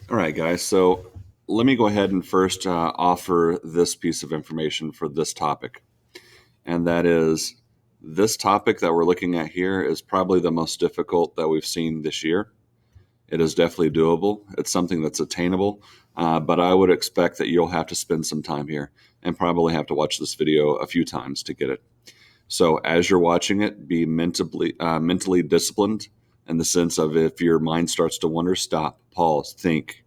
All right, guys. So let me go ahead and first offer this piece of information for this topic. And that is this topic that we're looking at here is probably the most difficult that we've seen this year. It is definitely doable, it's something that's attainable. But I would expect that you'll have to spend some time here and probably have to watch this video a few times to get it. So as you're watching it, be mentally disciplined in the sense of if your mind starts to wander, stop, pause, think,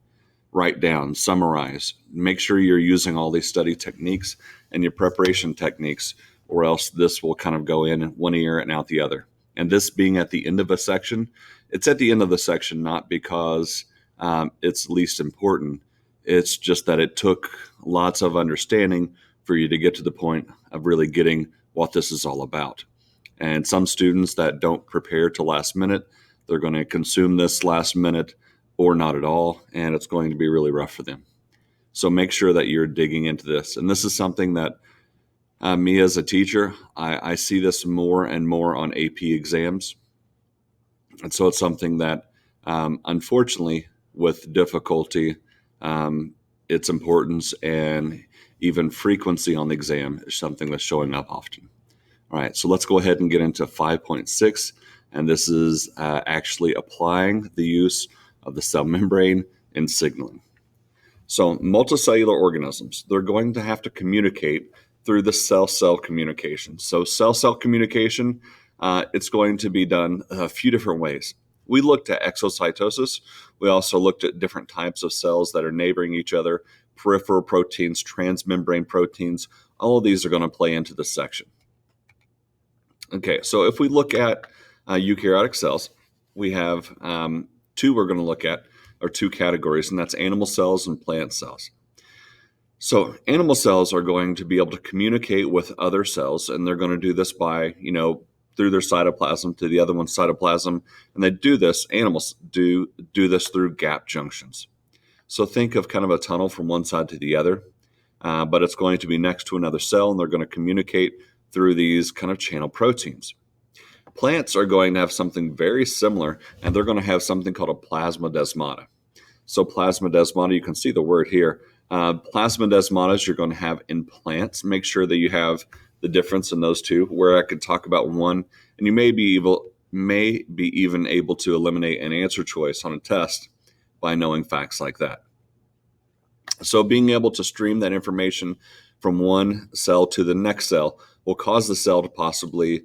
write down, summarize. Make sure you're using all these study techniques and your preparation techniques, or else this will kind of go in one ear and out the other. And this being at the end of a section, it's at the end of the section not because it's least important. It's just that it took lots of understanding for you to get to the point of really getting what this is all about. And some students that don't prepare to last minute, they're going to consume this last minute or not at all, and it's going to be really rough for them. So make sure that you're digging into this. And this is something that me as a teacher, I see this more and more on AP exams. And so it's something that, unfortunately, with difficulty, its importance and even frequency on the exam is something that's showing up often. All right, so let's go ahead and get into 5.6. And this is actually applying the use of the cell membrane in signaling. So multicellular organisms, they're going to have to communicate through the cell-cell communication. So cell-cell communication, it's going to be done a few different ways. We looked at exocytosis. We also looked at different types of cells that are neighboring each other, peripheral proteins, transmembrane proteins. All of these are going to play into this section. Okay, so if we look at eukaryotic cells, we have two we're going to look at, or two categories, and that's animal cells and plant cells. So animal cells are going to be able to communicate with other cells, and they're going to do this by, through their cytoplasm to the other one's cytoplasm, and they do this, animals do this through gap junctions. So think of kind of a tunnel from one side to the other, but it's going to be next to another cell, and they're going to communicate through these kind of channel proteins. Plants are going to have something very similar, and they're going to have something called a plasmodesmata. So plasmodesmata, you can see the word here. Plasmodesmatas you're going to have in plants. Make sure that you have the difference in those two, where I could talk about one, and you may be even able to eliminate an answer choice on a test by knowing facts like that. So being able to stream that information from one cell to the next cell will cause the cell to possibly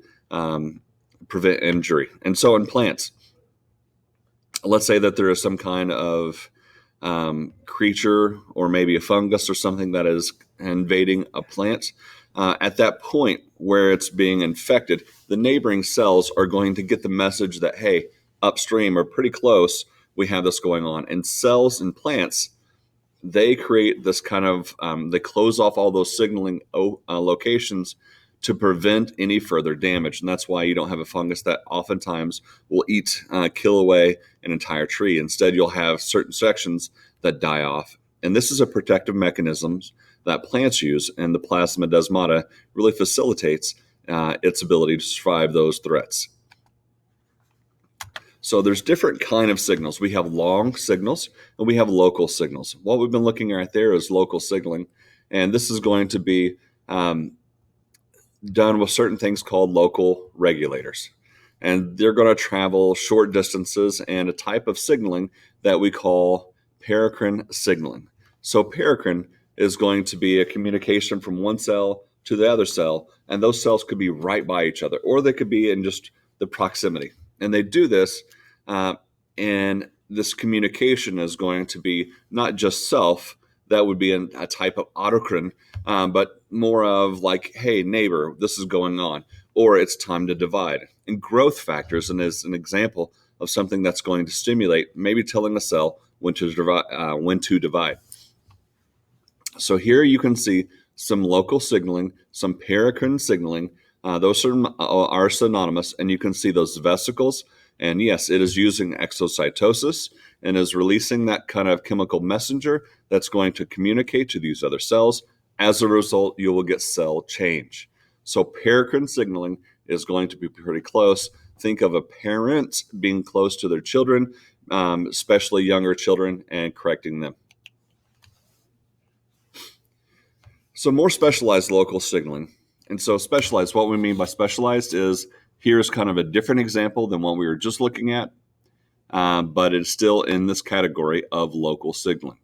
prevent injury. And so in plants, let's say that there is some kind of creature or maybe a fungus or something that is invading a plant. At that point where it's being infected, the neighboring cells are going to get the message that, hey, upstream or pretty close, we have this going on. And cells in plants, they create this kind of, they close off all those signaling locations to prevent any further damage. And that's why you don't have a fungus that oftentimes will kill away an entire tree. Instead, you'll have certain sections that die off. And this is a protective mechanism that plants use, and the plasmodesmata really facilitates its ability to survive those threats. So there's different kind of signals. We have long signals and we have local signals. What we've been looking at there is local signaling, and this is going to be done with certain things called local regulators. And they're going to travel short distances and a type of signaling that we call paracrine signaling. So paracrine is going to be a communication from one cell to the other cell, and those cells could be right by each other, or they could be in just the proximity. And they do this, and this communication is going to be not just self, that would be a type of autocrine, but more of like, hey, neighbor, this is going on, or it's time to divide. And growth factors, and is an example of something that's going to stimulate, maybe telling a cell when to divide. So here you can see some local signaling, some paracrine signaling. Those are synonymous, and you can see those vesicles. And yes, it is using exocytosis and is releasing that kind of chemical messenger that's going to communicate to these other cells. As a result, you will get cell change. So paracrine signaling is going to be pretty close. Think of a parent being close to their children, especially younger children, and correcting them. So more specialized local signaling. And so specialized, what we mean by specialized is here's kind of a different example than what we were just looking at, but it's still in this category of local signaling.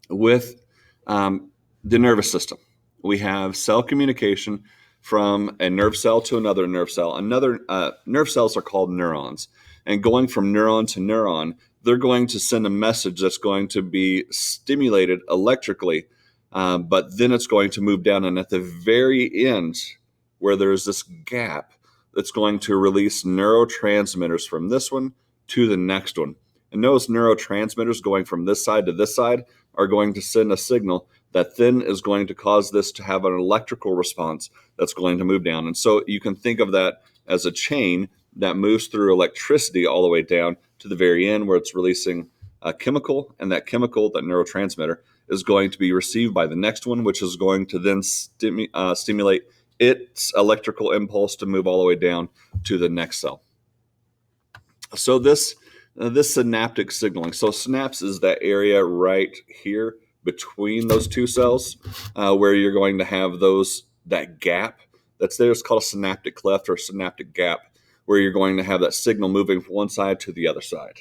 With the nervous system, we have cell communication from a nerve cell to another nerve cell. Nerve cells are called neurons. And going from neuron to neuron, they're going to send a message that's going to be stimulated electrically, but then it's going to move down. And at the very end, where there's this gap, that's going to release neurotransmitters from this one to the next one. And those neurotransmitters going from this side to this side are going to send a signal that then is going to cause this to have an electrical response that's going to move down. And so you can think of that as a chain that moves through electricity all the way down to the very end where it's releasing a chemical, and that chemical, that neurotransmitter, is going to be received by the next one, which is going to then stimulate its electrical impulse to move all the way down to the next cell. So this synaptic signaling. So synapse is that area right here between those two cells where you're going to have that gap that's there. It's called a synaptic cleft or synaptic gap, where you're going to have that signal moving from one side to the other side.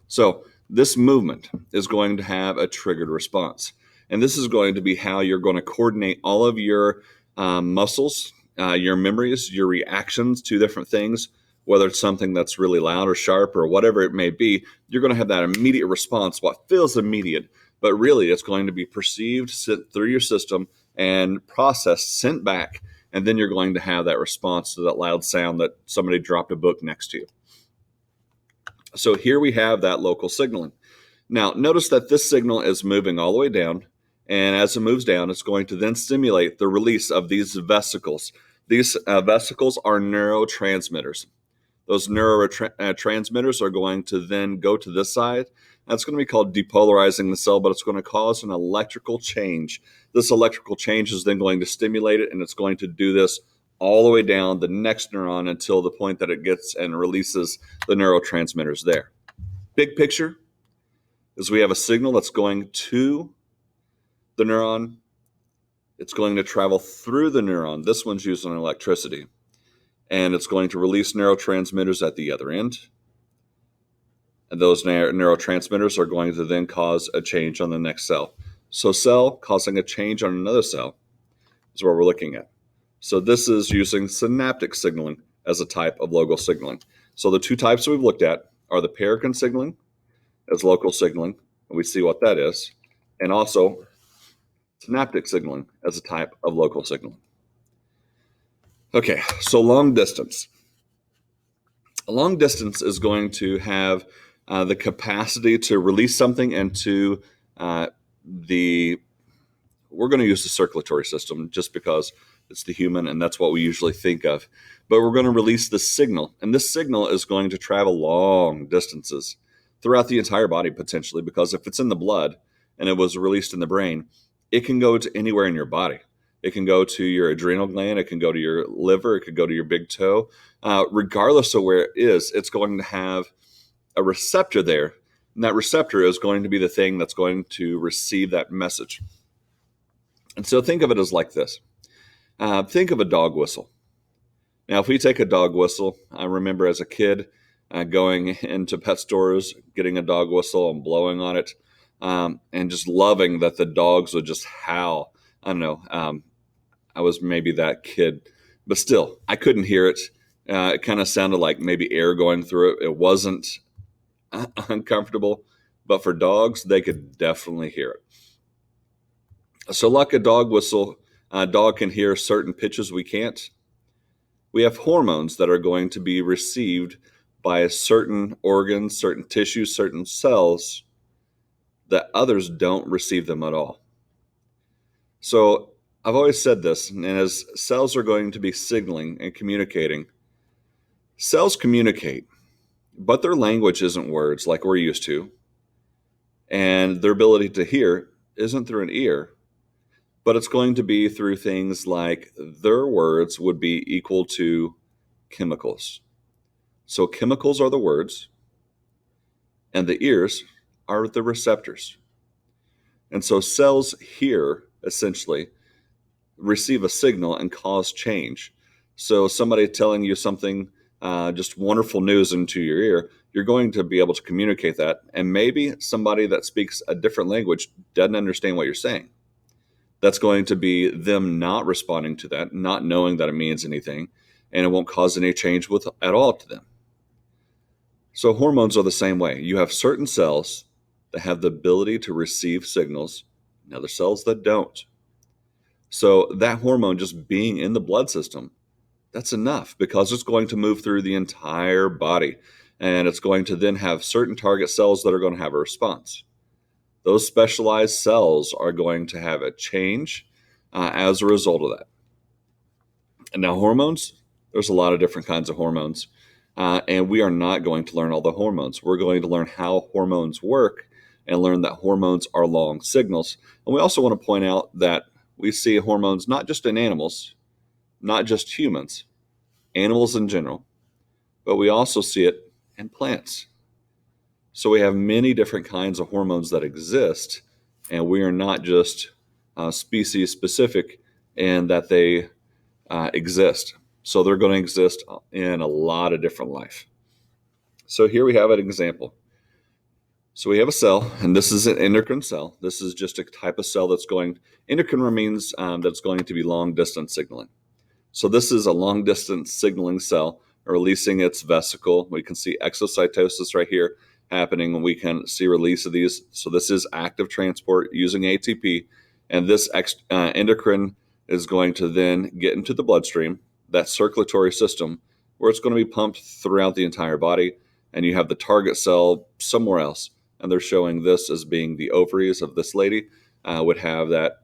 So this movement is going to have a triggered response. And this is going to be how you're going to coordinate all of your muscles, your memories, your reactions to different things, whether it's something that's really loud or sharp or whatever it may be. You're going to have that immediate response, what feels immediate, but really it's going to be perceived, sent through your system, and processed, sent back, and then you're going to have that response to that loud sound that somebody dropped a book next to you. So here we have that local signaling. Now, notice that this signal is moving all the way down, and as it moves down, it's going to then stimulate the release of these vesicles. These vesicles are neurotransmitters. Those neurotransmitters are going to then go to this side. That's going to be called depolarizing the cell, but it's going to cause an electrical change. This electrical change is then going to stimulate it, and it's going to do this all the way down the next neuron until the point that it gets and releases the neurotransmitters there. Big picture is we have a signal that's going to the neuron. It's going to travel through the neuron. This one's using electricity. And it's going to release neurotransmitters at the other end. And those neurotransmitters are going to then cause a change on the next cell. So cell causing a change on another cell is what we're looking at. So this is using synaptic signaling as a type of local signaling. So the two types we've looked at are the paracrine signaling as local signaling, and we see what that is, and also synaptic signaling as a type of local signaling. Okay, so long distance. A long distance is going to have the capacity to release something into we're going to use the circulatory system just because it's the human and that's what we usually think of. But we're going to release the signal, and this signal is going to travel long distances throughout the entire body potentially, because if it's in the blood and it was released in the brain, it can go to anywhere in your body. It can go to your adrenal gland. It can go to your liver. It could go to your big toe. Regardless of where it is, it's going to have a receptor there. And that receptor is going to be the thing that's going to receive that message. And so think of it as like this. Think of a dog whistle. Now, if we take a dog whistle, I remember as a kid going into pet stores, getting a dog whistle and blowing on it, and just loving that the dogs would just howl. I don't know. I was maybe that kid, but still, I couldn't hear it. It kind of sounded like maybe air going through it. It wasn't uncomfortable, but for dogs, they could definitely hear it. So like a dog whistle, a dog can hear certain pitches we can't. We have hormones that are going to be received by certain organs, certain tissues, certain cells that others don't receive them at all. So I've always said this, and as cells are going to be signaling and communicating, cells communicate, but their language isn't words like we're used to. And their ability to hear isn't through an ear, but it's going to be through things like their words would be equal to chemicals. So chemicals are the words, and the ears are the receptors. And so cells here essentially receive a signal and cause change. So somebody telling you something, just wonderful news into your ear, you're going to be able to communicate that. And maybe somebody that speaks a different language doesn't understand what you're saying. That's going to be them not responding to that, not knowing that it means anything, and it won't cause any change at all to them. So hormones are the same way. You have certain cells that have the ability to receive signals, and other cells that don't. So that hormone just being in the blood system, that's enough because it's going to move through the entire body, and it's going to then have certain target cells that are going to have a response. Those specialized cells are going to have a change as a result of that. And now hormones, there's a lot of different kinds of hormones. And we are not going to learn all the hormones. We're going to learn how hormones work and learn that hormones are long signals. And we also want to point out that we see hormones not just in animals, not just humans, animals in general, but we also see it in plants. So we have many different kinds of hormones that exist, and we are not just species specific in that they exist. So they're going to exist in a lot of different life. So here we have an example. So we have a cell, and this is an endocrine cell. This is just a type of cell that's going, endocrine means that's going to be long distance signaling. So this is a long distance signaling cell releasing its vesicle. We can see exocytosis right here happening, and we can see release of these. So this is active transport using ATP, and this endocrine is going to then get into the bloodstream, that circulatory system, where it's going to be pumped throughout the entire body, and you have the target cell somewhere else. And they're showing this as being the ovaries of this lady would have that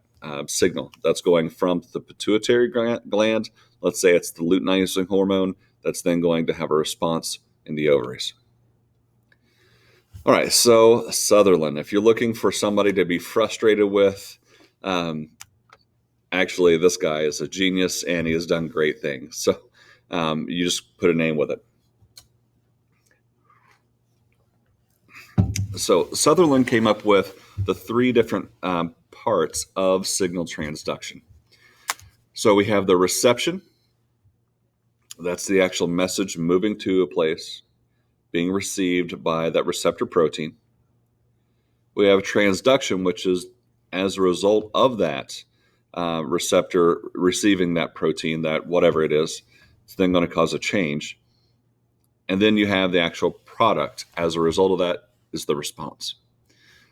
signal that's going from the pituitary gland. Let's say it's the luteinizing hormone that's then going to have a response in the ovaries. All right, so Sutherland, if you're looking for somebody to be frustrated with, actually, this guy is a genius and he has done great things. So you just put a name with it. So Sutherland came up with the three different parts of signal transduction. So we have the reception. That's the actual message moving to a place, being received by that receptor protein. We have transduction, which is as a result of that receptor receiving that protein, that whatever it is, it's then going to cause a change. And then you have the actual product as a result of that is the response.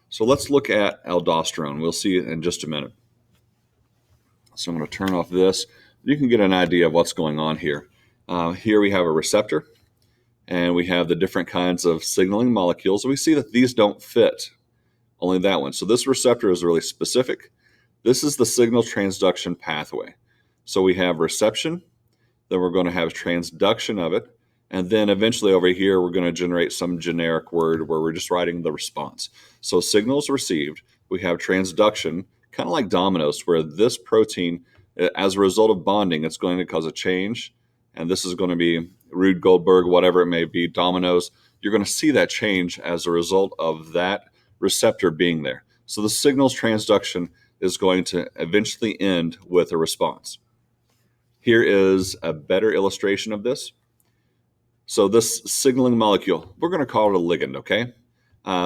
So let's look at aldosterone. We'll see it in just a minute. So I'm going to turn off this. You can get an idea of what's going on here. Here we have a receptor, and we have the different kinds of signaling molecules. We see that these don't fit, only that one. So this receptor is really specific. This is the signal transduction pathway. So we have reception, then we're going to have transduction of it, and then eventually over here, we're going to generate some generic word where we're just writing the response. So signals received, we have transduction, kind of like dominoes, where this protein, as a result of bonding, it's going to cause a change. And this is going to be Rube Goldberg, whatever it may be, dominoes. You're going to see that change as a result of that receptor being there. So the signals transduction is going to eventually end with a response. Here is a better illustration of this. So this signaling molecule, we're going to call it a ligand, okay?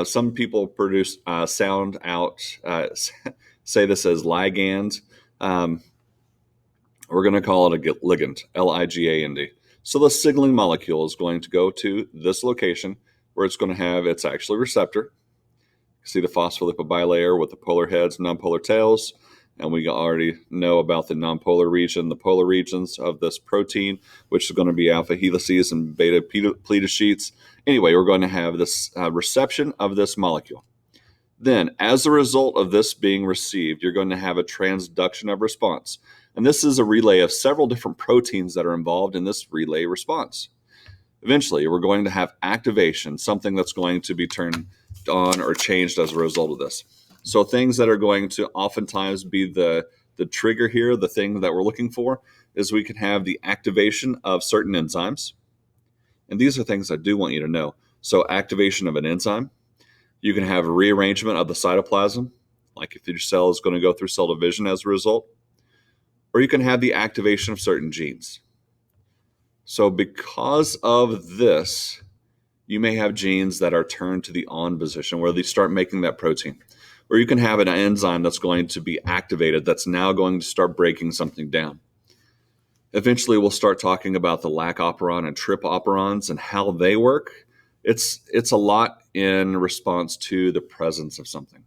Some people produce sound out, say this as ligand. We're going to call it a ligand, L-I-G-A-N-D. So the signaling molecule is going to go to this location where it's going to have its actually receptor. See the phospholipid bilayer with the polar heads, nonpolar tails. And we already know about the nonpolar region, the polar regions of this protein, which is going to be alpha helices and beta pleated Anyway, we're going to have this reception of this molecule. Then, as a result of this being received, you're going to have a transduction of response. And this is a relay of several different proteins that are involved in this relay response. Eventually, we're going to have activation, something that's going to be turned on or changed as a result of this. So things that are going to oftentimes be the trigger here, the thing that we're looking for, is we can have the activation of certain enzymes. And these are things I do want you to know. So activation of an enzyme, You can have rearrangement of the cytoplasm, like if your cell is going to go through cell division as a result, or you can have the activation of certain genes. So because of this, you may have genes that are turned to the on position where they start making that protein. Or you can have an enzyme that's going to be activated that's now going to start breaking something down. Eventually, we'll start talking about the lac operon and trip operons and how they work. It's a lot in response to the presence of something.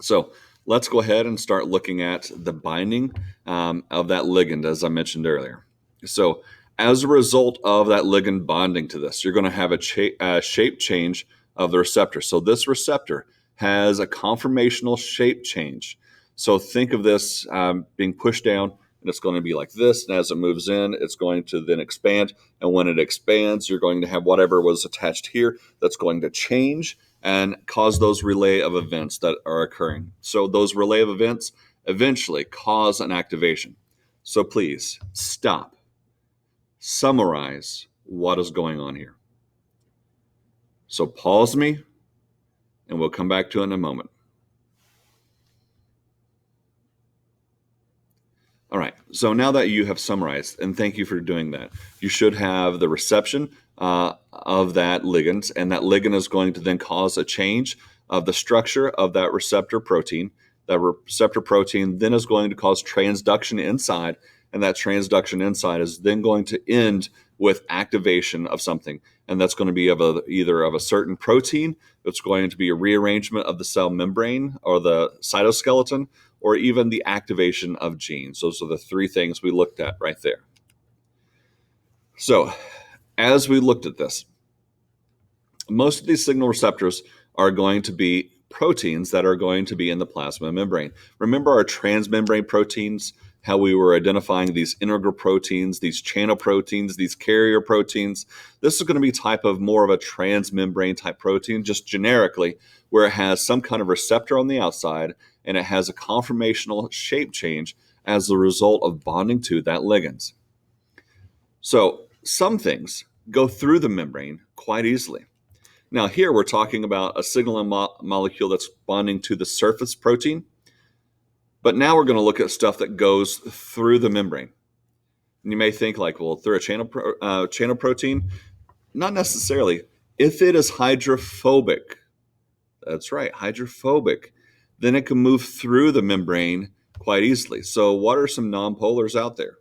So let's go ahead and start looking at the binding of that ligand, as I mentioned earlier. So as a result of that ligand bonding to this, you're going to have a shape change of the receptor. So this receptor has a conformational shape change. So think of this being pushed down, and it's going to be like this. And as it moves in, it's going to then expand. And when it expands, you're going to have whatever was attached here that's going to change and cause those relay of events that are occurring. So those relay of events eventually cause an activation. So please stop. Summarize what is going on here. So pause me, and we'll come back to it in a moment. All right, so now that you have summarized, and thank you for doing that, you should have the reception of that ligand, and that ligand is going to then cause a change of the structure of that receptor protein. That receptor protein then is going to cause transduction inside, and that transduction inside is then going to end with activation of something, and that's going to be either of a certain protein. It's going to be a rearrangement of the cell membrane or the cytoskeleton, or even the activation of genes. Those are the three things we looked at right there. So as we looked at this, most of these signal receptors are going to be proteins that are going to be in the plasma membrane. Remember our transmembrane proteins, how we were identifying these integral proteins, these channel proteins, these carrier proteins. This is going to be more of a transmembrane type protein, just generically, where it has some kind of receptor on the outside and it has a conformational shape change as a result of bonding to that ligand. So some things go through the membrane quite easily. Now here we're talking about a signaling molecule that's bonding to the surface protein. But now we're going to look at stuff that goes through the membrane. And you may think like, well, through a channel protein? Not necessarily. If it is hydrophobic, that's right, hydrophobic, then it can move through the membrane quite easily. So what are some nonpolars out there?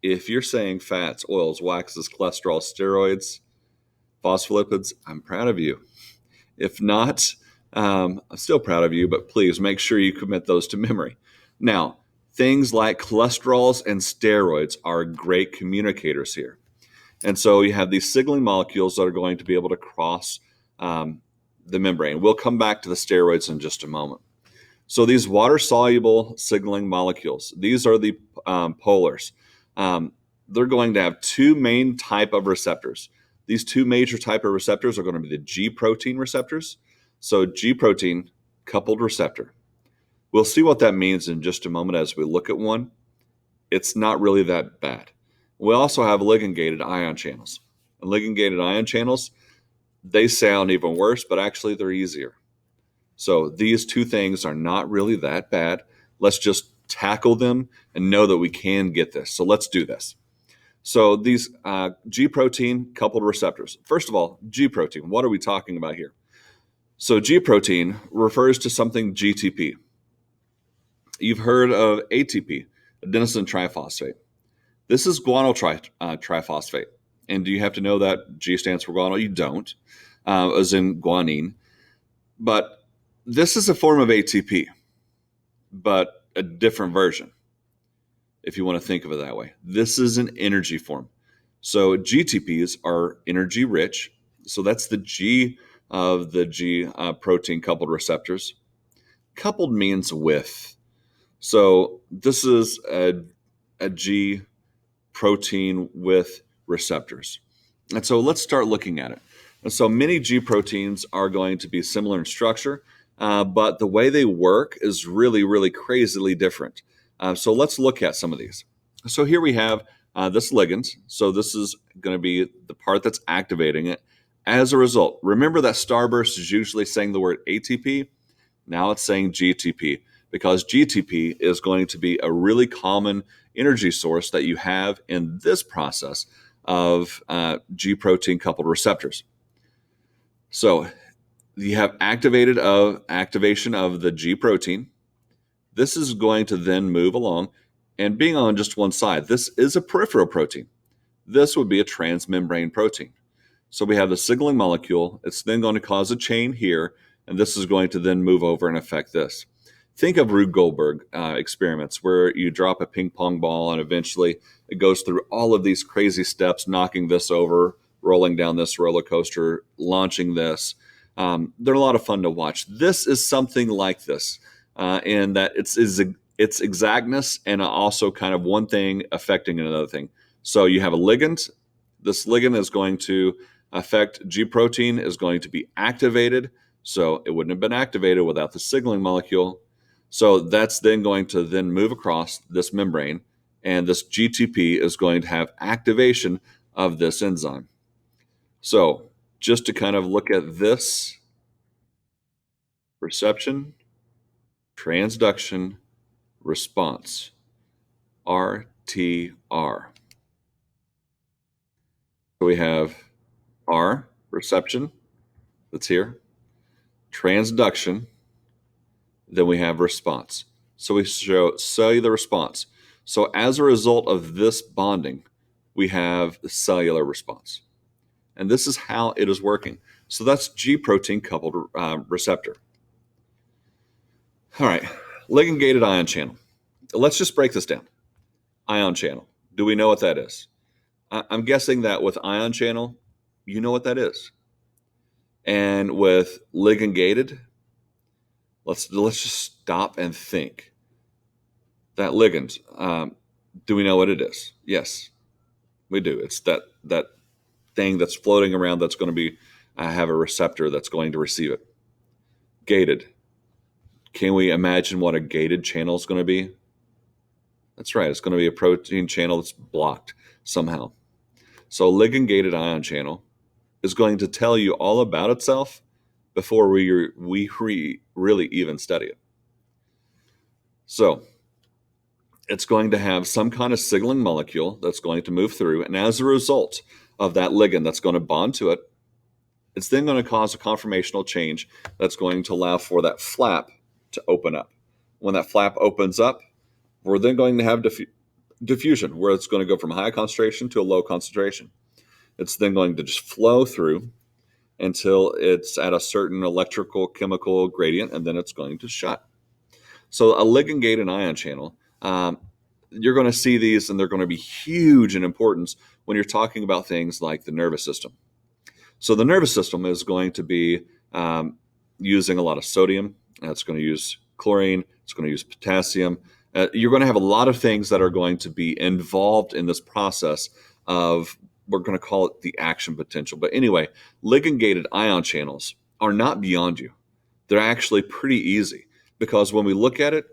If you're saying fats, oils, waxes, cholesterol, steroids, phospholipids, I'm proud of you. If not, I'm still proud of you, but please make sure you commit those to memory. Now, things like cholesterols and steroids are great communicators here. And so you have these signaling molecules that are going to be able to cross the membrane. We'll come back to the steroids in just a moment. So these water-soluble signaling molecules, these are the polars. They're going to have two main type of receptors. These two major type of receptors are going to be the G protein receptors. So G protein coupled receptor. We'll see what that means in just a moment as we look at one. It's not really that bad. We also have ligand-gated ion channels. And ligand-gated ion channels, they sound even worse, but actually they're easier. So these two things are not really that bad. Let's just tackle them and know that we can get this. So let's do this. So these G protein coupled receptors. First of all, G protein, what are we talking about here? So G protein refers to something GTP. You've heard of ATP, adenosine triphosphate. This is guanyl triphosphate. And do you have to know that G stands for guanyl? You don't, as in guanine. But this is a form of ATP, but a different version, if you want to think of it that way. This is an energy form. So GTPs are energy rich. So that's the G of the G protein coupled receptors. Coupled means with. So this is a G protein with receptors. And so let's start looking at it. And so many G proteins are going to be similar in structure, but the way they work is really, really crazily different. So let's look at some of these. So here we have this ligand. So this is going to be the part that's activating it. As a result, remember that Starburst is usually saying the word ATP. Now it's saying GTP because GTP is going to be a really common energy source that you have in this process of G protein coupled receptors. So you have activation of the G protein. This is going to then move along and being on just one side. This is a peripheral protein. This would be a transmembrane protein. So we have the signaling molecule. It's then going to cause a chain here, and this is going to then move over and affect this. Think of Rube Goldberg experiments where you drop a ping pong ball and eventually it goes through all of these crazy steps, knocking this over, rolling down this roller coaster, launching this. They're a lot of fun to watch. This is something like this in that it's exactness and also kind of one thing affecting another thing. So you have a ligand. This ligand is going to affect G protein, is going to be activated. So it wouldn't have been activated without the signaling molecule. So that's then going to then move across this membrane, and this GTP is going to have activation of this enzyme. So just to kind of look at this: reception, transduction, response, RTR. So we have R, reception, that's here, transduction, then we have response. So we show cellular response. So as a result of this bonding, we have the cellular response. And this is how it is working. So that's G protein coupled receptor. All right, ligand-gated ion channel. Let's just break this down. Ion channel. Do we know what that is? I'm guessing that with ion channel, you know what that is. And with ligand-gated, let's just stop and think. That ligand, do we know what it is? Yes, we do. It's that thing that's floating around that's going to be have a receptor that's going to receive it. Gated. Can we imagine what a gated channel is going to be? That's right. It's going to be a protein channel that's blocked somehow. So ligand-gated ion channel is going to tell you all about itself before we really even study it. So it's going to have some kind of signaling molecule that's going to move through, and as a result of that ligand that's going to bond to it, it's then going to cause a conformational change that's going to allow for that flap to open up. When that flap opens up, we're then going to have diffusion, where it's going to go from high concentration to a low concentration. It's then going to just flow through until it's at a certain electrical chemical gradient, and then it's going to shut. So a ligand-gated ion channel, you're going to see these, and they're going to be huge in importance when you're talking about things like the nervous system. So the nervous system is going to be using a lot of sodium. It's going to use chlorine. It's going to use potassium. You're going to have a lot of things that are going to be involved in this process of, we're going to call it the action potential. But anyway, ligand-gated ion channels are not beyond you. They're actually pretty easy, because when we look at it,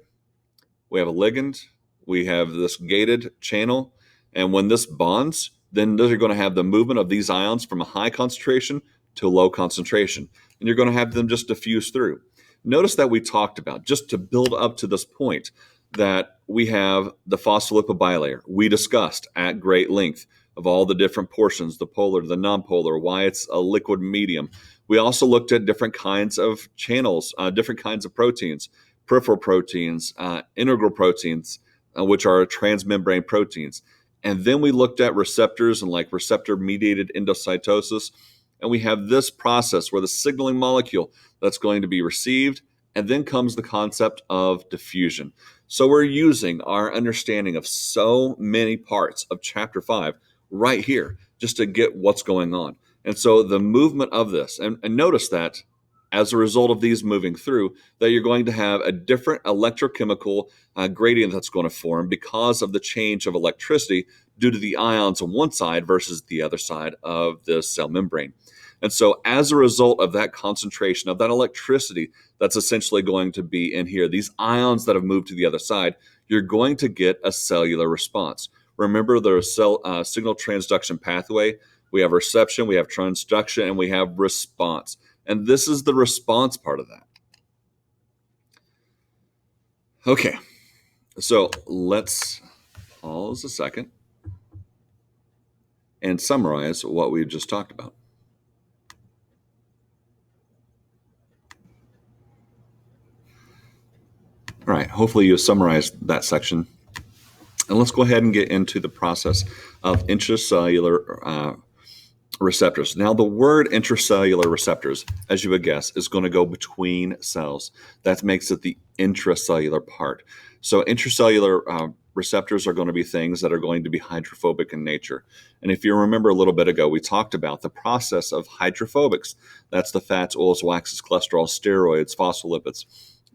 we have a ligand, we have this gated channel, and when this bonds, then they're going to have the movement of these ions from a high concentration to a low concentration, and you're going to have them just diffuse through. Notice that we talked about, just to build up to this point, that we have the phospholipid bilayer. We discussed at great length of all the different portions, the polar, the nonpolar, why it's a liquid medium. We also looked at different kinds of channels, different kinds of proteins, peripheral proteins, integral proteins, which are transmembrane proteins. And then we looked at receptors and like receptor-mediated endocytosis. And we have this process where the signaling molecule that's going to be received, and then comes the concept of diffusion. So we're using our understanding of so many parts of Chapter 5 right here just to get what's going on. And so the movement of this, and notice that as a result of these moving through, that you're going to have a different electrochemical gradient that's going to form because of the change of electricity due to the ions on one side versus the other side of the cell membrane. And so as a result of that concentration of that electricity that's essentially going to be in here, these ions that have moved to the other side, you're going to get a cellular response. Remember the signal transduction pathway we have reception, we have transduction, and we have response. And this is the response part of that. Okay, so let's pause a second and summarize what we just talked about. All right, hopefully you summarized that section. And let's go ahead and get into the process of intracellular receptors. Now, the word intracellular receptors, as you would guess, is going to go between cells. That makes it the intracellular part. So intracellular receptors are going to be things that are going to be hydrophobic in nature. And if you remember a little bit ago, we talked about the process of hydrophobics. That's the fats, oils, waxes, cholesterol, steroids, phospholipids.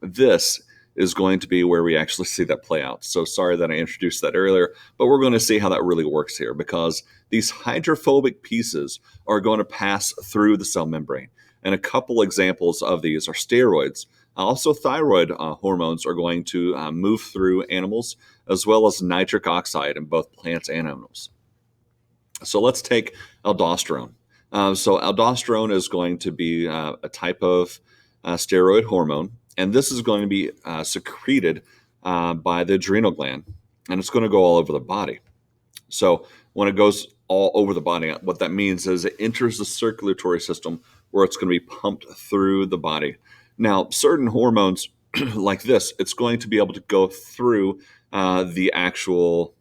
This is going to be where we actually see that play out. So sorry that I introduced that earlier, but we're going to see how that really works here, because these hydrophobic pieces are going to pass through the cell membrane. And a couple examples of these are steroids. Also, thyroid hormones are going to move through animals, as well as nitric oxide in both plants and animals. So let's take aldosterone. So aldosterone is going to be a type of steroid hormone, and this is going to be secreted by the adrenal gland, and it's going to go all over the body. So when it goes all over the body, what that means is it enters the circulatory system, where it's going to be pumped through the body. Now, certain hormones like this, it's going to be able to go through the actual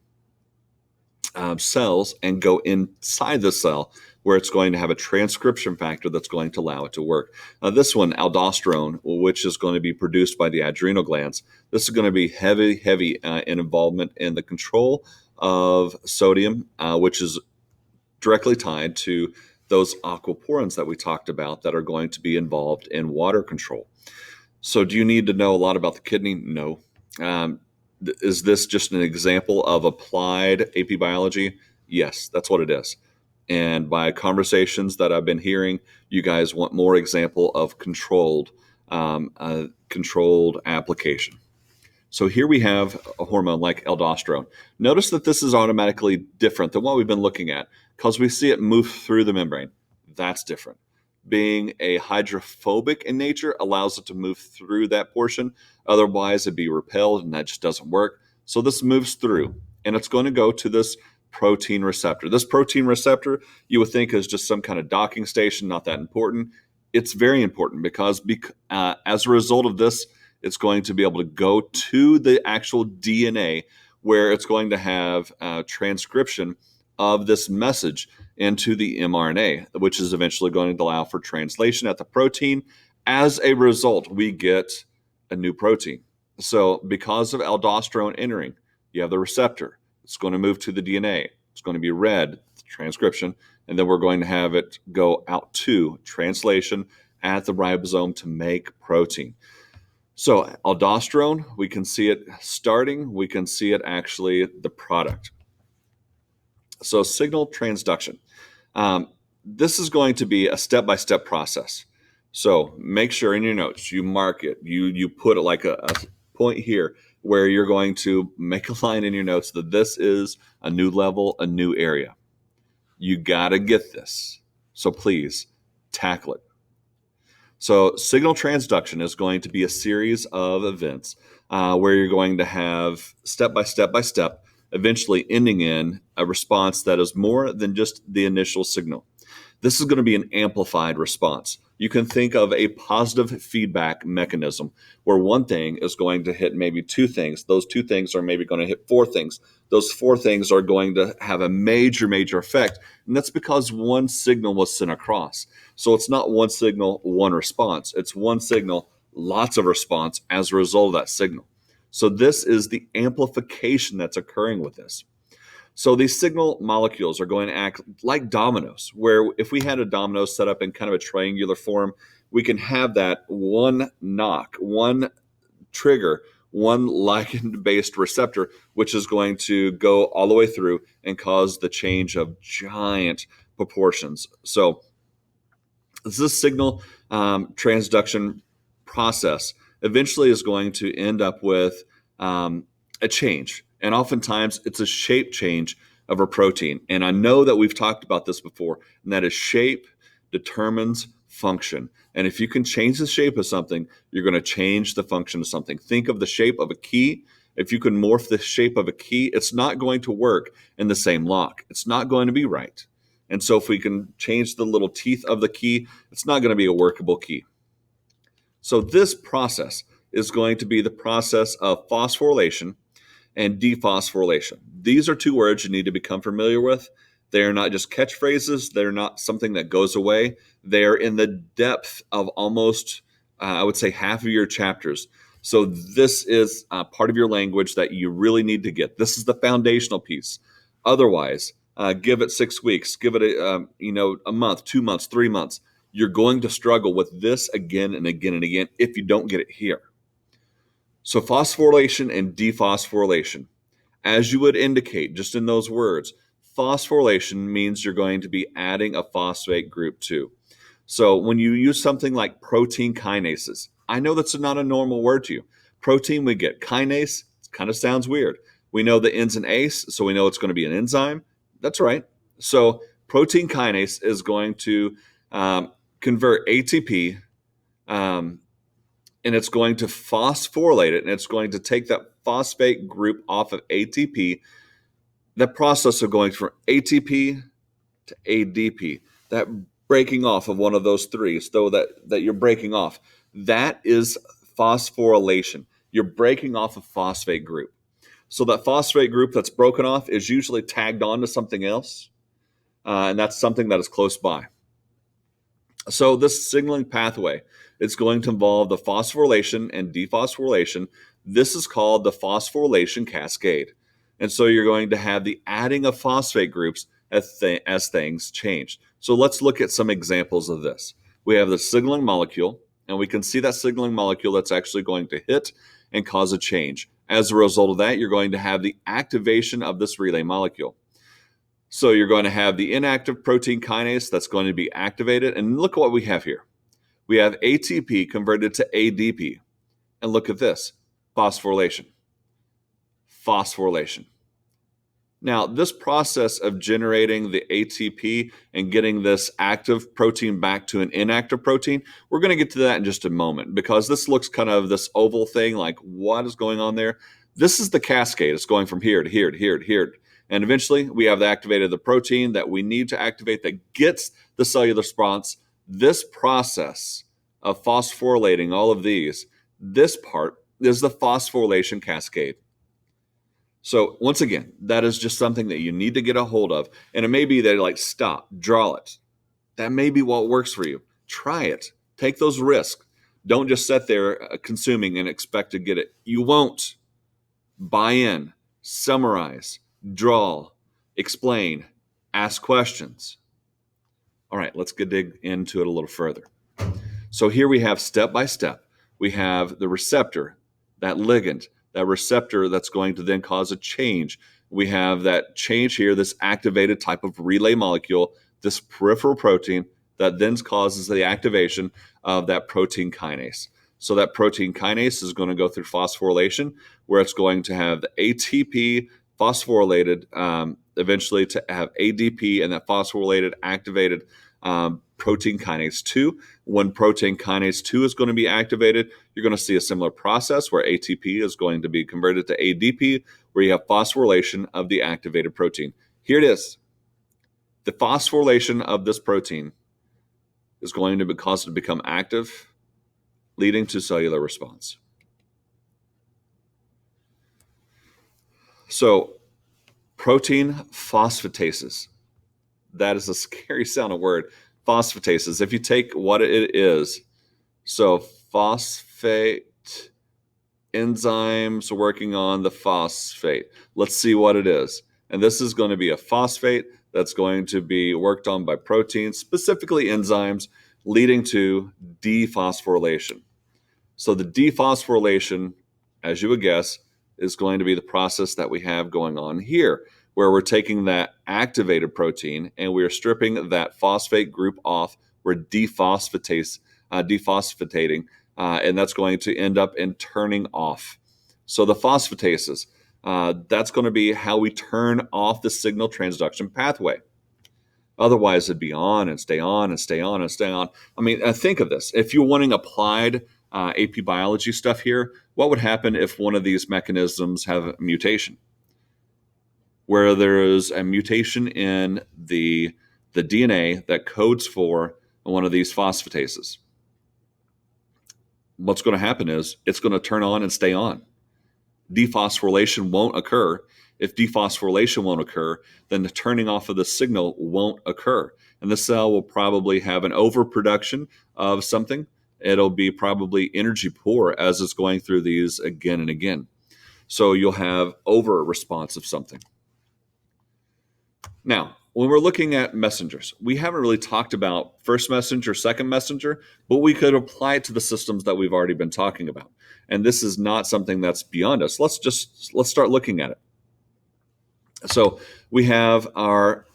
cells and go inside the cell, where it's going to have a transcription factor that's going to allow it to work. This one, aldosterone, which is going to be produced by the adrenal glands, this is going to be heavy in involvement in the control of sodium, which is directly tied to those aquaporins that we talked about that are going to be involved in water control. So do you need to know a lot about the kidney? No. Is this just an example of applied AP biology? Yes, that's what it is. And by conversations that I've been hearing, you guys want more example of controlled application. So here we have a hormone like aldosterone. Notice that this is automatically different than what we've been looking at, because we see it move through the membrane. That's different. Being a hydrophobic in nature allows it to move through that portion. Otherwise, it'd be repelled, and that just doesn't work. So this moves through, and it's going to go to this protein receptor. This protein receptor, you would think, is just some kind of docking station, not that important. It's very important, because as a result of this, it's going to be able to go to the actual DNA, where it's going to have transcription of this message into the mRNA, which is eventually going to allow for translation at the protein. As a result, we get a new protein. So because of aldosterone entering, you have the receptor. It's going to move to the DNA. It's going to be read, transcription, and then we're going to have it go out to translation at the ribosome to make protein. So aldosterone, we can see it starting, we can see it actually the product. So signal transduction. This is going to be a step-by-step process. So make sure in your notes you mark it. You put it like a point here where you're going to make a line in your notes that this is a new level, a new area. You got to get this. So please tackle it. So signal transduction is going to be a series of events where you're going to have step by step, eventually ending in a response that is more than just the initial signal. This is going to be an amplified response. You can think of a positive feedback mechanism where one thing is going to hit maybe two things. Those two things are maybe going to hit four things. Those four things are going to have a major effect. And that's because one signal was sent across. So it's not one signal, one response. It's one signal, lots of response as a result of that signal. So this is the amplification that's occurring with this. So these signal molecules are going to act like dominoes, where if we had a domino set up in kind of a triangular form, we can have that one knock, one trigger, one ligand-based receptor, which is going to go all the way through and cause the change of giant proportions. So this signal transduction process eventually is going to end up with a change. And oftentimes it's a shape change of a protein. And I know that we've talked about this before, and that is shape determines function. And if you can change the shape of something, you're going to change the function of something. Think of the shape of a key. If you can morph the shape of a key, it's not going to work in the same lock. It's not going to be right. And so if we can change the little teeth of the key, it's not going to be a workable key. So this process is going to be the process of phosphorylation and dephosphorylation. These are two words you need to become familiar with. They are not just catchphrases. They're not something that goes away. They are in the depth of almost, I would say, half of your chapters. So this is part of your language that you really need to get. This is the foundational piece. Otherwise, give it 6 weeks, give it a month, 2 months, 3 months. You're going to struggle with this again and again and again if you don't get it here. So phosphorylation and dephosphorylation, as you would indicate just in those words, phosphorylation means you're going to be adding a phosphate group too. So when you use something like protein kinases, I know that's not a normal word to you. Protein, we get kinase, it kind of sounds weird. We know the ends in ase, so we know it's going to be an enzyme. That's right. So protein kinase is going to convert ATP, and it's going to phosphorylate it, and it's going to take that phosphate group off of ATP. That process of going from ATP to ADP, that breaking off of one of those three, so that you're breaking off, that is phosphorylation. You're breaking off a phosphate group. So that phosphate group that's broken off is usually tagged on to something else, and that's something that is close by. So this signaling pathway is going to involve the phosphorylation and dephosphorylation. This is called the phosphorylation cascade. And so you're going to have the adding of phosphate groups as things change. So let's look at some examples of this. We have the signaling molecule, and we can see that signaling molecule that's actually going to hit and cause a change. As a result of that, you're going to have the activation of this relay molecule. So you're going to have the inactive protein kinase that's going to be activated. And look at what we have here. We have ATP converted to ADP. And look at this, phosphorylation. Phosphorylation. Now, this process of generating the ATP and getting this active protein back to an inactive protein, we're going to get to that in just a moment, because this looks kind of this oval thing, like what is going on there? This is the cascade. It's going from here to here to here to here. And eventually, we have activated the protein that we need to activate that gets the cellular response. This process of phosphorylating all of these, this part is the phosphorylation cascade. So once again, that is just something that you need to get a hold of. And it may be that like, stop, draw it. That may be what works for you. Try it. Take those risks. Don't just sit there consuming and expect to get it. You won't. Buy in, summarize, draw, explain, ask questions. All right, let's dig into it a little further. So here we have step by step. We have the receptor, that ligand, that receptor that's going to then cause a change. We have that change here, this activated type of relay molecule, this peripheral protein that then causes the activation of that protein kinase. So that protein kinase is going to go through phosphorylation, where it's going to have the ATP phosphorylated, eventually to have ADP, and that phosphorylated activated protein kinase 2. When protein kinase 2 is going to be activated, you're going to see a similar process where ATP is going to be converted to ADP, where you have phosphorylation of the activated protein. Here it is. The phosphorylation of this protein is going to cause it to become active, leading to cellular response. So, protein phosphatases. That is a scary sounding word. Phosphatases. If you take what it is, so phosphate enzymes working on the phosphate. Let's see what it is. And this is going to be a phosphate that's going to be worked on by proteins, specifically enzymes, leading to dephosphorylation. So the dephosphorylation, as you would guess, is going to be the process that we have going on here, where we're taking that activated protein and we're stripping that phosphate group off. We're dephosphating, and that's going to end up in turning off. So the phosphatases, That's going to be how we turn off the signal transduction pathway. Otherwise, it'd be on and stay on and stay on and stay on. I mean, think of this. If you're wanting applied AP biology stuff here, what would happen if one of these mechanisms have a mutation? Where there is a mutation in the DNA that codes for one of these phosphatases. What's going to happen is it's going to turn on and stay on. Dephosphorylation won't occur. If dephosphorylation won't occur, then the turning off of the signal won't occur. And the cell will probably have an overproduction of something. It'll be probably energy poor as it's going through these again and again. So you'll have over response of something. Now, when we're looking at messengers, we haven't really talked about first messenger, second messenger, but we could apply it to the systems that we've already been talking about. And this is not something that's beyond us. Let's start looking at it. So we have our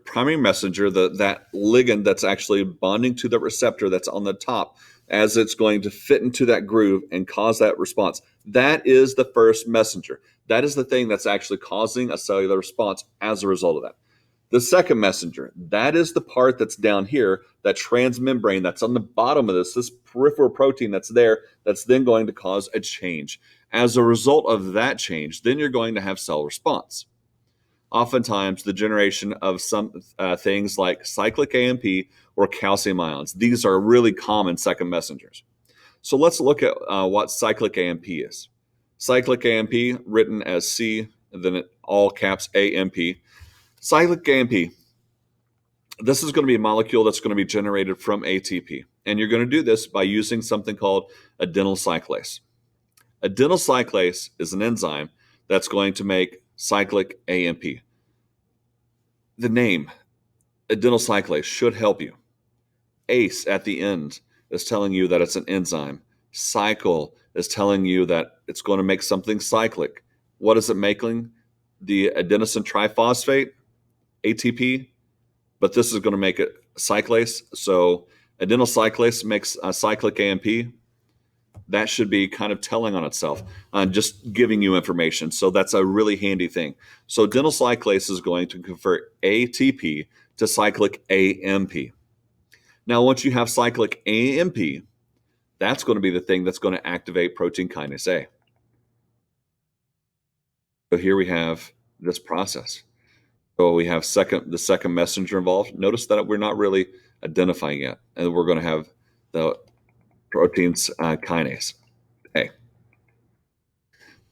primary messenger, that ligand that's actually bonding to the receptor that's on the top as it's going to fit into that groove and cause that response. That is the first messenger. That is the thing that's actually causing a cellular response as a result of that. The second messenger, that is the part that's down here, that transmembrane that's on the bottom of this peripheral protein that's there, that's then going to cause a change. As a result of that change, then you're going to have cell response. Oftentimes, the generation of some things like cyclic AMP or calcium ions. These are really common second messengers. So let's look at what cyclic AMP is. Cyclic AMP, written as C, and then all caps AMP. Cyclic AMP, this is going to be a molecule that's going to be generated from ATP. And you're going to do this by using something called adenyl cyclase. Adenyl cyclase is an enzyme that's going to make cyclic AMP. The name, adenyl cyclase, should help you. ACE at the end is telling you that it's an enzyme. Cycle is telling you that it's going to make something cyclic. What is it making? The adenosine triphosphate, ATP, but this is going to make it cyclase. So adenyl cyclase makes a cyclic AMP. That should be kind of telling on itself, just giving you information. So that's a really handy thing. So adenyl cyclase is going to convert ATP to cyclic AMP. Now, once you have cyclic AMP, that's going to be the thing that's going to activate protein kinase A. So here we have this process. So we have the second messenger involved. Notice that we're not really identifying it, and we're going to have the proteins kinase A.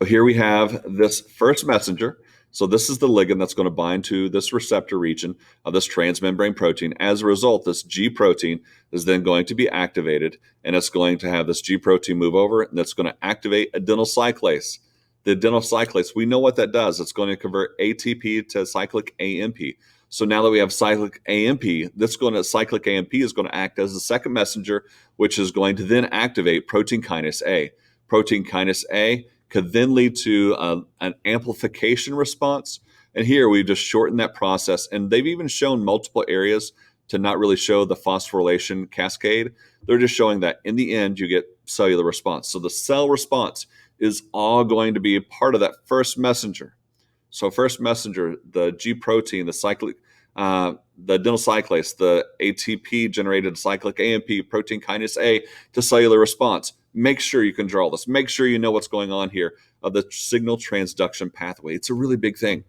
So here we have this first messenger. So this is the ligand that's going to bind to this receptor region of this transmembrane protein. As a result, this G protein is then going to be activated, and it's going to have this G protein move over, and that's going to activate adenyl cyclase. The adenyl cyclase, we know what that does. It's going to convert ATP to cyclic AMP. So now that we have cyclic AMP, cyclic AMP is going to act as the second messenger, which is going to then activate protein kinase A. Protein kinase A could then lead to an amplification response. And here we've just shortened that process. And they've even shown multiple areas to not really show the phosphorylation cascade. They're just showing that in the end, you get cellular response. So the cell response is all going to be a part of that first messenger. So first messenger, the G protein, the adenyl cyclase, the ATP generated cyclic AMP, protein kinase A to cellular response. Make sure you can draw this. Make sure you know what's going on here of the signal transduction pathway. It's a really big thing.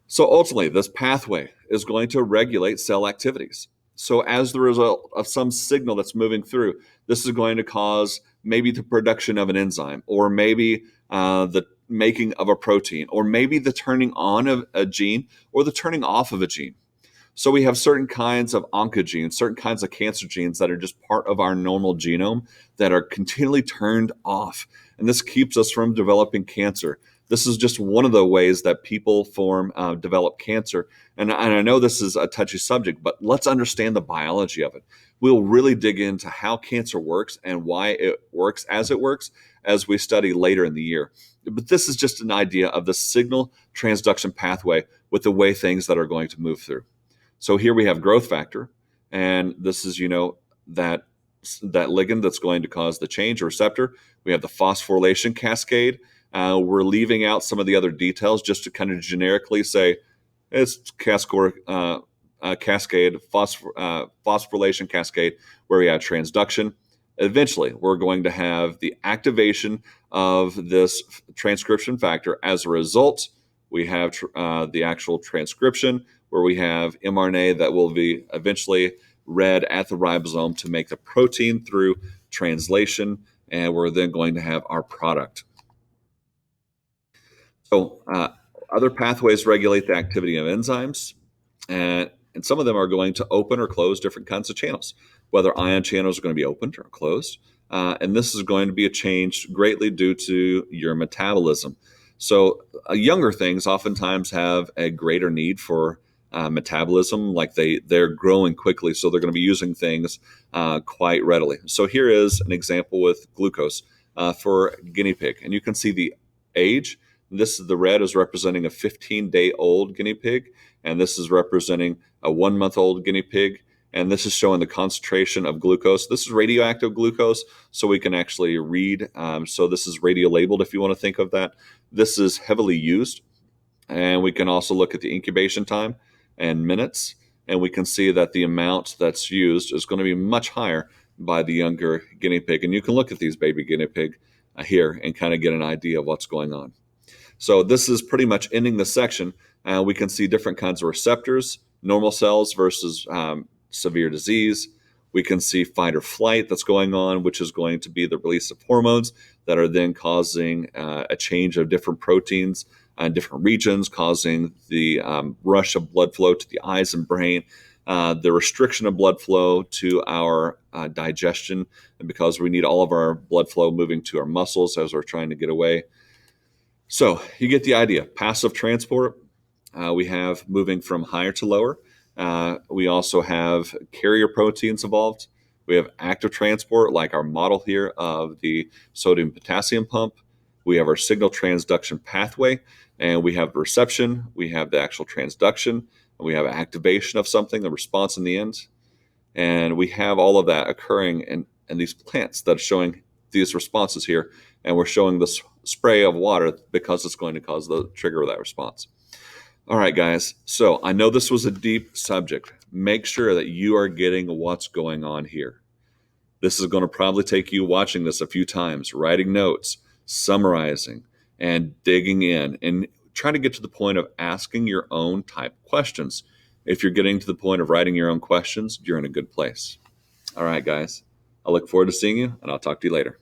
So ultimately, this pathway is going to regulate cell activities. So as the result of some signal that's moving through, this is going to cause maybe the production of an enzyme, or maybe the making of a protein, or maybe the turning on of a gene, or the turning off of a gene. So we have certain kinds of oncogenes, certain kinds of cancer genes that are just part of our normal genome that are continually turned off. And this keeps us from developing cancer. This is just one of the ways that people develop cancer. And I know this is a touchy subject, but let's understand the biology of it. We'll really dig into how cancer works and why it works as we study later in the year. But this is just an idea of the signal transduction pathway with the way things that are going to move through. So here we have growth factor, and this is, that ligand that's going to cause the change, or receptor. We have the phosphorylation cascade. We're leaving out some of the other details just to kind of generically say it's cascade, phosphorylation cascade, where we have transduction. Eventually, we're going to have the activation of this transcription factor. As a result, we have the actual transcription, where we have mRNA that will be eventually read at the ribosome to make the protein through translation, and we're then going to have our product. So, other pathways regulate the activity of enzymes, and some of them are going to open or close different kinds of channels, whether ion channels are going to be opened or closed. And this is going to be a change greatly due to your metabolism. So, younger things oftentimes have a greater need for metabolism, like they're growing quickly, so they're going to be using things quite readily. So, here is an example with glucose for guinea pig, and you can see the age. This is the red is representing a 15-day-old guinea pig, and this is representing a 1-month-old guinea pig, and this is showing the concentration of glucose. This is radioactive glucose, so we can actually read. So this is radio-labeled, if you want to think of that. This is heavily used, and we can also look at the incubation time and minutes, and we can see that the amount that's used is going to be much higher by the younger guinea pig. And you can look at these baby guinea pig here and kind of get an idea of what's going on. So this is pretty much ending the section. We can see different kinds of receptors, normal cells versus severe disease. We can see fight or flight that's going on, which is going to be the release of hormones that are then causing a change of different proteins in different regions, causing the rush of blood flow to the eyes and brain, the restriction of blood flow to our digestion, and because we need all of our blood flow moving to our muscles as we're trying to get away. So you get the idea. Passive transport, we have moving from higher to lower. We also have carrier proteins involved. We have active transport, like our model here of the sodium potassium pump. We have our signal transduction pathway, and we have reception. We have the actual transduction, and we have activation of something, the response in the end. And we have all of that occurring in these plants that are showing these responses here. And we're showing this spray of water because it's going to cause the trigger of that response. All right, guys. So I know this was a deep subject. Make sure that you are getting what's going on here. This is going to probably take you watching this a few times, writing notes, summarizing, and digging in, and trying to get to the point of asking your own type questions. If you're getting to the point of writing your own questions, you're in a good place. All right, guys. I look forward to seeing you, and I'll talk to you later.